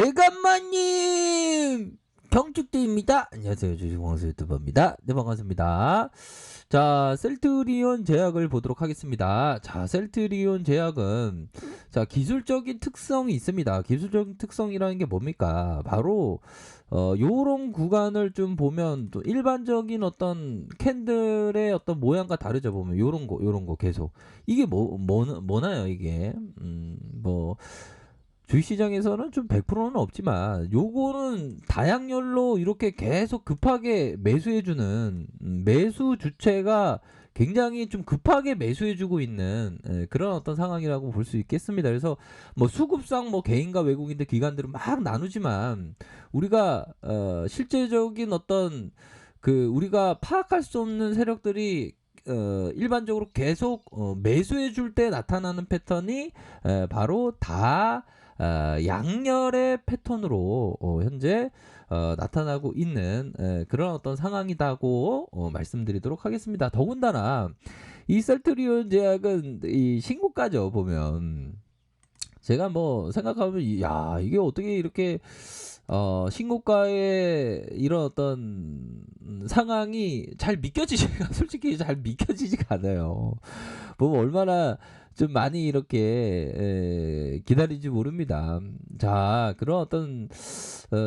대감마님 경축대입니다. 안녕하세요, 주식왕수 유튜버입니다. 네, 반갑습니다. 자, 셀트리온 제약을 보도록 하겠습니다. 자, 셀트리온 제약은 자, 기술적인 특성이 있습니다. 기술적인 특성이라는 게 뭡니까? 바로 요런 구간을 좀 보면 또 일반적인 어떤 캔들의 어떤 모양과 다르죠. 보면 요런 거 계속 이게 뭐나요 이게? 뭐 주식시장에서는 좀 100%는 없지만 요거는 다양렬로 이렇게 계속 급하게 매수해주는 매수 주체가 굉장히 좀 급하게 매수해주고 있는 그런 어떤 상황이라고 볼 수 있겠습니다. 그래서 뭐 수급상 뭐 개인과 외국인들 기관들은 막 나누지만 우리가 실제적인 어떤 그 우리가 파악할 수 없는 세력들이 일반적으로 계속 매수해 줄 때 나타나는 패턴이 바로 다 양렬의 패턴으로 현재 나타나고 있는 그런 어떤 상황이다고 말씀드리도록 하겠습니다. 더군다나 이 셀트리온 제약은 이 신고가죠. 보면 제가 뭐 생각하면 야 이게 어떻게 이렇게 신고가의 이런 어떤 상황이 잘 믿겨지지가 솔직히 잘 믿겨지지가 않아요. 보면 얼마나 좀 많이 이렇게 기다리지 모릅니다. 자, 그런 어떤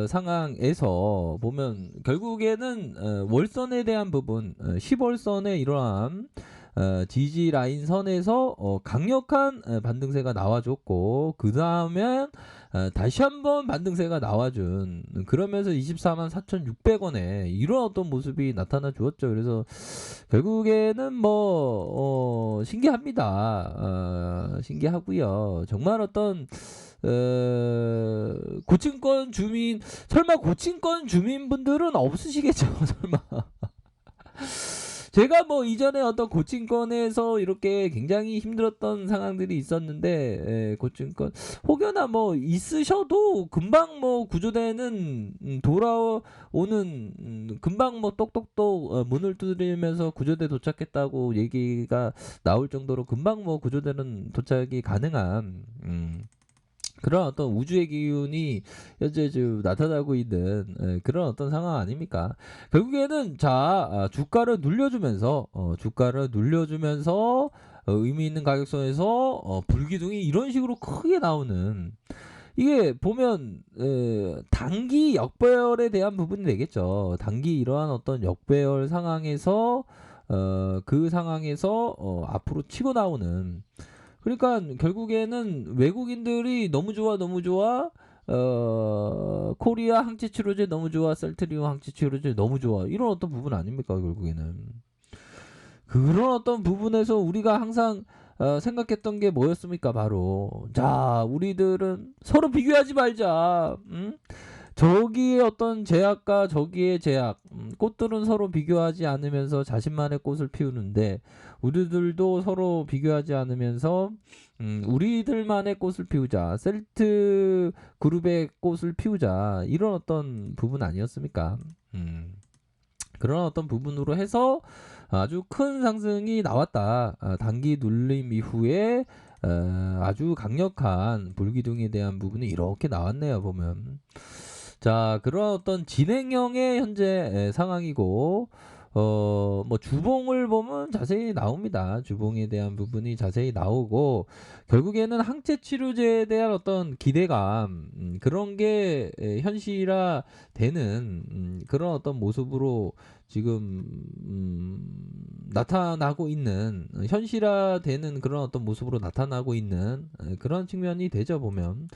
상황에서 보면 결국에는 월선에 대한 부분, 10월선에 이러한 지지 라인 선에서 강력한 반등세가 나와줬고 그 다음에 다시 한번 반등세가 나와준 그러면서 24만 4,600원에 이런 어떤 모습이 나타나 주었죠. 그래서 결국에는 뭐 신기합니다. 신기하고요. 정말 어떤 고층권 주민 설마 고층권 주민분들은 없으시겠죠. 설마. 제가 뭐 이전에 어떤 고층권에서 이렇게 굉장히 힘들었던 상황들이 있었는데 고층권 혹여나 뭐 있으셔도 금방 뭐 구조대는 돌아오는 금방 뭐 똑똑똑 문을 두드리면서 구조대 도착했다고 얘기가 나올 정도로 금방 뭐 구조대는 도착이 가능한 그런 어떤 우주의 기운이 현재 지금 나타나고 있는 그런 어떤 상황 아닙니까? 결국에는 자 주가를 눌려주면서 의미 있는 가격선에서 불기둥이 이런 식으로 크게 나오는 이게 보면 단기 역배열에 대한 부분이 되겠죠. 단기 이러한 어떤 역배열 상황에서 그 상황에서 앞으로 치고 나오는 그러니까 결국에는 외국인들이 너무 좋아 코리아 항체치료제 너무 좋아 셀트리온 항체치료제 너무 좋아 이런 어떤 부분 아닙니까 결국에는 그런 어떤 부분에서 우리가 항상 생각했던 게 뭐였습니까 바로 자 우리들은 서로 비교하지 말자 저기의 어떤 제약과 저기의 제약 꽃들은 서로 비교하지 않으면서 자신만의 꽃을 피우는데 우리들도 서로 비교하지 않으면서 우리들만의 꽃을 피우자 셀트 그룹의 꽃을 피우자 이런 어떤 부분 아니었습니까? 그런 어떤 부분으로 해서 아주 큰 상승이 나왔다. 단기 눌림 이후에 아주 강력한 불기둥에 대한 부분이 이렇게 나왔네요 보면. 자, 그런 어떤 진행형의 현재 상황이고, 뭐 주봉을 보면 자세히 나옵니다. 주봉에 대한 부분이 자세히 나오고, 결국에는 항체 치료제에 대한 어떤 기대감, 그런 게 현실화 되는 그런 어떤 모습으로 지금 나타나고 있는 현실화되는 그런 어떤 모습으로 나타나고 있는 그런 측면이 되죠 보면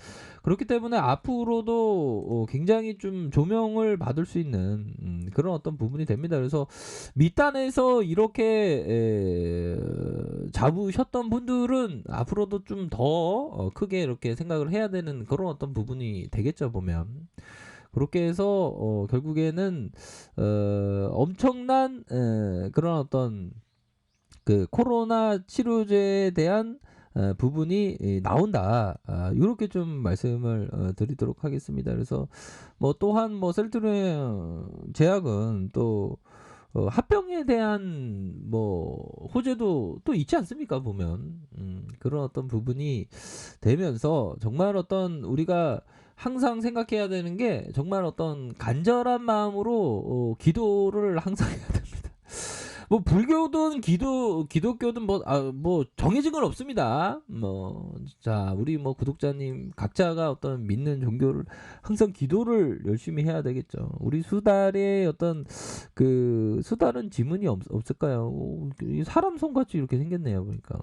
그렇기 때문에 앞으로도 굉장히 좀 조명을 받을 수 있는 그런 어떤 부분이 됩니다. 그래서 밑단에서 이렇게 잡으셨던 분들은 앞으로도 좀 더 크게 이렇게 생각을 해야 되는 그런 어떤 부분이 되겠죠 보면. 그렇게 해서 결국에는 엄청난 그런 어떤 그 코로나 치료제에 대한 부분이 나온다. 이렇게 좀 말씀을 드리도록 하겠습니다. 그래서 뭐 또한 뭐 셀트리온 제약은 또 합병에 대한 뭐 호재도 또 있지 않습니까 보면. 그런 어떤 부분이 되면서 정말 어떤 우리가 항상 생각해야 되는 게 정말 어떤 간절한 마음으로 기도를 항상 해야 됩니다. 뭐 불교든 기독교든 뭐 정해진 건 없습니다. 뭐 자 우리 뭐 구독자님 각자가 어떤 믿는 종교를 항상 기도를 열심히 해야 되겠죠. 우리 수달의 어떤 그 수달은 지문이 없을까요? 사람 손같이 이렇게 생겼네요 보니까.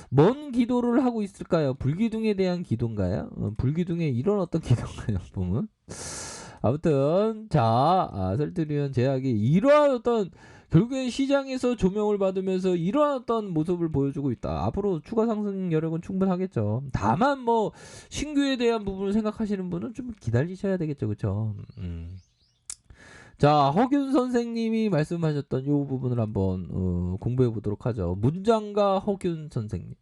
뭔 기도를 하고 있을까요? 불기둥에 대한 기도인가요? 불기둥에 이런 어떤 기도인가요? 보면 아무튼 셀트리온 제약이 이러한 어떤 결국엔 시장에서 조명을 받으면서 이러한 어떤 모습을 보여주고 있다. 앞으로 추가 상승 여력은 충분하겠죠. 다만 뭐 신규에 대한 부분을 생각하시는 분은 좀 기다리셔야 되겠죠, 그렇죠? 자, 허균 선생님이 말씀하셨던 이 부분을 한번 공부해 보도록 하죠. 문장가 허균 선생님.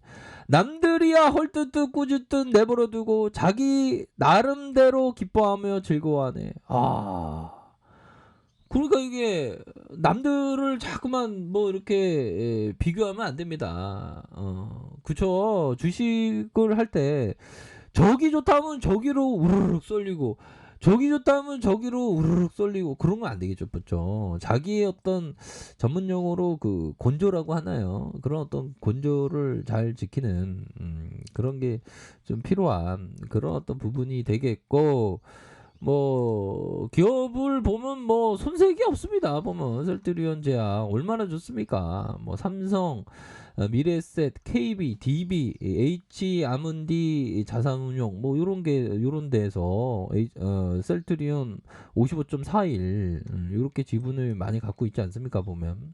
남들이야 헐뜯듯 꾸짖듯 내버려두고 자기 나름대로 기뻐하며 즐거워하네. 그러니까 이게 남들을 자꾸만 뭐 이렇게 비교하면 안 됩니다. 그쵸. 주식을 할 때 저기 좋다면 저기로 우르륵 쏠리고 저기 좋다면 저기로 우르륵 쏠리고 그런 건 안 되겠죠. 그죠. 자기의 어떤 전문 용어로 그 곤조라고 하나요? 그런 어떤 곤조를 잘 지키는 그런 게 좀 필요한 그런 어떤 부분이 되겠고 뭐 기업을 보면 뭐 손색이 없습니다. 보면 셀트리온 제약 얼마나 좋습니까? 뭐 삼성, 미래에셋, KB, DB, H 아문디 자산운용 뭐 요런 데에서 셀트리온 55.41 요렇게 지분을 많이 갖고 있지 않습니까? 보면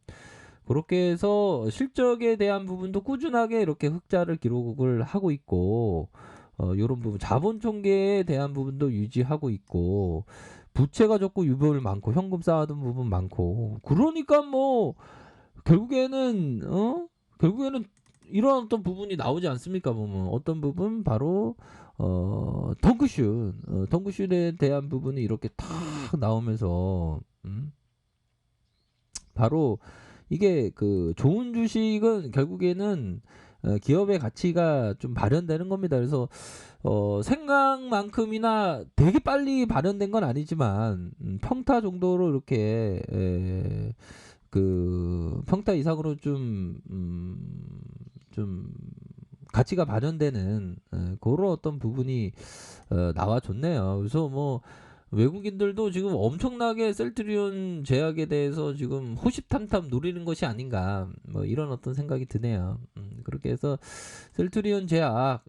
그렇게 해서 실적에 대한 부분도 꾸준하게 이렇게 흑자를 기록을 하고 있고 요런 부분 자본 총계에 대한 부분도 유지하고 있고 부채가 적고 유보율 많고 현금 쌓아둔 부분 많고 그러니까 뭐 결국에는 결국에는 이런 어떤 부분이 나오지 않습니까 보면 어떤 부분 바로 덩크슛에 대한 부분이 이렇게 탁 나오면서 바로 이게 그 좋은 주식은 결국에는 기업의 가치가 좀 발현되는 겁니다. 그래서 생각만큼이나 되게 빨리 발현된 건 아니지만 평타 정도로 이렇게 그 평타 이상으로 좀 가치가 발현되는 그런 어떤 부분이 나와줬네요. 그래서 뭐 외국인들도 지금 엄청나게 셀트리온 제약에 대해서 지금 호시탐탐 노리는 것이 아닌가 뭐 이런 어떤 생각이 드네요. 그렇게 해서 셀트리온 제약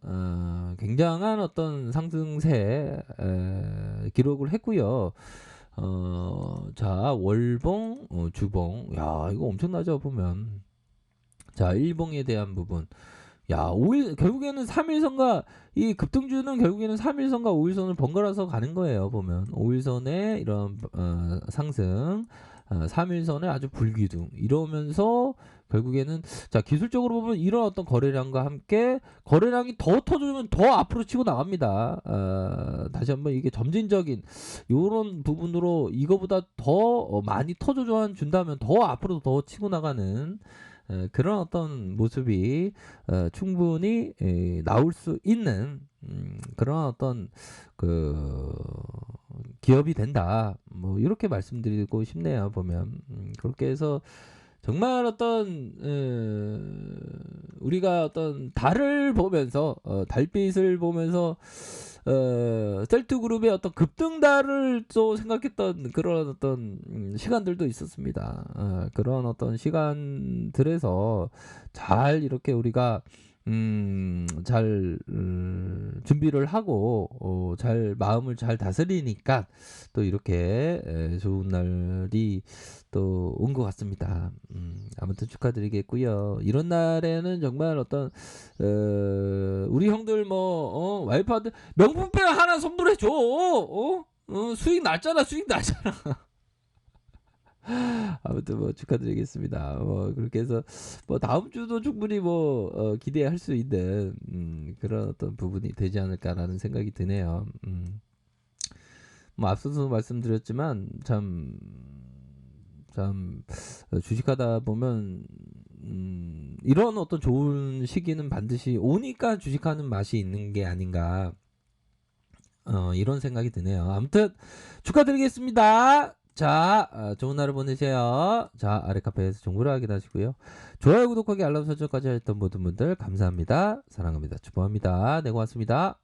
굉장한 어떤 상승세 기록을 했고요. 자 월봉 주봉 야 이거 엄청나죠 보면 자 일봉에 대한 부분 야, 5일 결국에는 3일선과 이 급등주는 결국에는 3일선과 5일선을 번갈아서 가는 거예요. 보면 5일선의 이런 상승, 3일선의 아주 불기둥 이러면서 결국에는 자 기술적으로 보면 이런 어떤 거래량과 함께 거래량이 더 터지면 더 앞으로 치고 나갑니다. 다시 한번 이게 점진적인 이런 부분으로 이거보다 더 많이 터져 준다면 더 앞으로 더 치고 나가는 그런 어떤 모습이 충분히 나올 수 있는 그런 어떤 그 기업이 된다. 뭐 이렇게 말씀드리고 싶네요. 보면 그렇게 해서 정말 어떤 우리가 어떤 달을 보면서 달빛을 보면서 셀트그룹의 어떤 급등달을 또 생각했던 그런 어떤 시간들도 있었습니다. 그런 어떤 시간들에서 잘 이렇게 우리가 잘 준비를 하고 잘 마음을 잘 다스리니까 또 이렇게 좋은 날이 또 온 것 같습니다. 아무튼 축하드리겠고요. 이런 날에는 정말 어떤 우리 형들 뭐 와이프한테 명품백 하나 선물해 줘. 수익 났잖아. 수익 났잖아. 아무튼 뭐 축하드리겠습니다. 뭐 그렇게 해서 뭐 다음 주도 충분히 뭐 기대할 수 있는 그런 어떤 부분이 되지 않을까라는 생각이 드네요. 뭐 앞서서 말씀드렸지만 참 참 주식하다 보면 이런 어떤 좋은 시기는 반드시 오니까 주식하는 맛이 있는 게 아닌가 이런 생각이 드네요. 아무튼 축하드리겠습니다. 자, 좋은 하루 보내세요. 자, 아래 카페에서 정보를 확인하시고요. 좋아요, 구독하기, 알람 설정까지 했던 모든 분들 감사합니다. 사랑합니다. 축복합니다. 네, 고맙습니다.